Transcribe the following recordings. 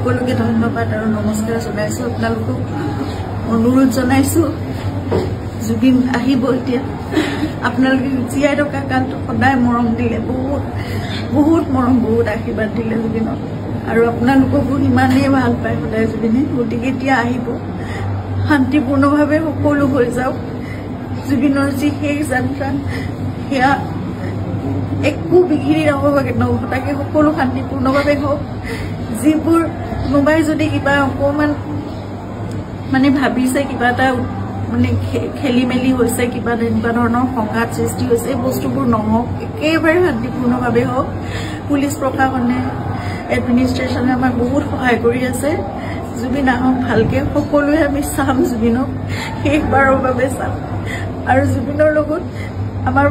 সকলোকে ধন্যবাদ আৰু নমস্কাৰ জনাইছো। আপোনালোকক অনুৰোধ জনাইছো জুবিন আহিব এতিয়া। আপোনালোকে জীয়াই থকা কালটো সদায় মৰম দিলে, বহুত বহুত মৰম, বহুত আশীৰ্বাদ দিলে জুবিনক, আৰু আপোনালোককো ইমানেই ভাল পায় সদায় জুবিনে। গতিকে এতিয়া আহিব, শান্তিপূৰ্ণভাৱে সকলো হৈ যাওক। জুবিনৰ যি শেষ যাত্ৰা সেয়া একো বিঘিনি নঘটাকে সকলো শান্তিপূৰ্ণভাৱে হওক। যিবোৰ কোনোবাই যদি কিবা অকণমান মানে ভাবিছে কিবা এটা মানে খেলি মেলি হৈছে, কিবা তেনেকুৱা ধৰণৰ সংঘাত সৃষ্টি হৈছে, এই বস্তুবোৰ নহওক, একেবাৰে শান্তিপূৰ্ণভাৱে হওক। পুলিচ প্ৰশাসনে, এডমিনিষ্ট্ৰেশ্যনে আমাক বহুত সহায় কৰি আছে। জুবিন আহক ভালকে, সকলোৱে আমি চাম জুবিনক, শেষবাৰৰ বাবে চাম। আৰু জুবিনৰ লগত আমাৰ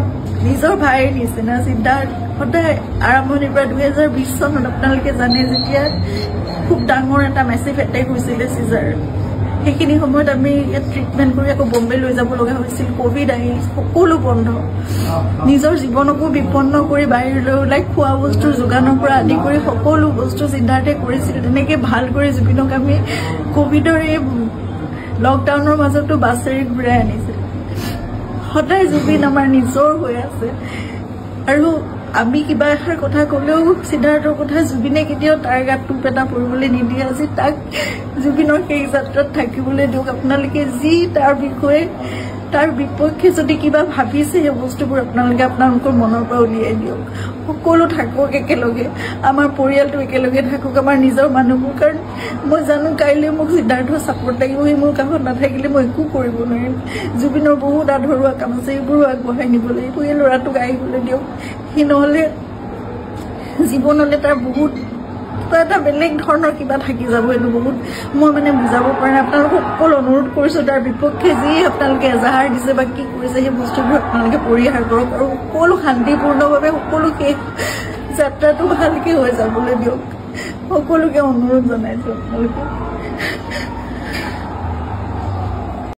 নিজৰ ভাইৰ নিচিনা চিন্তাৰ সদায় আৰম্ভণিৰ পৰা 2020 চনত আপোনালোকে জানে যেতিয়া খুব ডাঙৰ এটা মেচিভ এটেক হৈছিলে চিজাৰ, সেইখিনি সময়ত আমি ইয়াত ট্ৰিটমেণ্ট কৰি আকৌ বম্বে লৈ যাব লগা হৈছিল। কোভিড আহিল, সকলো বন্ধ, নিজৰ জীৱনকো বিপন্ন কৰি বাহিৰলৈ ওলাই খোৱা বস্তুৰ যোগানৰ পৰা আদি কৰি সকলো বস্তু চিন্তাতে কৰিছিল। তেনেকৈ ভাল কৰি জুবিনক আমি কোভিডৰ এই লকডাউনৰ মাজতো বাছেৰে ঘূৰাই আনিছিল। সদায় জুবিন আমাৰ নিজৰ হৈ আছে, আৰু আমি কিবা এষাৰ কথা ক'লেও সিদ্ধাৰ্থৰ কথা জুবিনে কেতিয়াও তাৰ গাত টোপ এটা পৰিবলৈ নিদিয়ে। আজি তাক জুবিনৰ সেই যাত্ৰাত থাকিবলৈ দিয়ক। আপোনালোকে যি তাৰ বিষয়ে, তাৰ বিপক্ষে যদি কিবা ভাবিছে সেই বস্তুবোৰ আপোনালোকে আপোনালোকৰ মনৰ পৰা উলিয়াই দিয়ক। সকলো থাকক একেলগে, আমাৰ পৰিয়ালটো একেলগে থাকক, আমাৰ নিজৰ মানুহবোৰ। কাৰণ মই জানো কাইলৈ মোক সিদ্ধাৰ্থৰ ছাপোৰ্ট লাগিব, সি মোৰ কাষত নাথাকিলে মই একো কৰিব নোৱাৰিম। জুবিনৰ বহুত আধৰুৱা কাম আছে, এইবোৰো আগবঢ়াই নিব লাগিব। এই ল'ৰাটোক আহিবলৈ দিয়ক, সি নহ'লে জীৱনলৈ তাৰ বহুত এটা বেলেগ ধৰণৰ কিবা থাকি যাব। এইটো বহুত মই মানে বুজাব পৰা নাই। আপোনালোকক সকলো অনুৰোধ কৰিছোঁ, তাৰ বিপক্ষে যি আপোনালোকে এজাহাৰ দিছে বা কি কৰিছে সেই বস্তুবোৰ আপোনালোকে পৰিহাৰ কৰক, আৰু সকলো শান্তিপূৰ্ণভাৱে সকলো শেষ যাত্ৰাটো ভালকৈ হৈ যাবলৈ দিয়ক। সকলোকে অনুৰোধ জনাইছোঁ আপোনালোকে।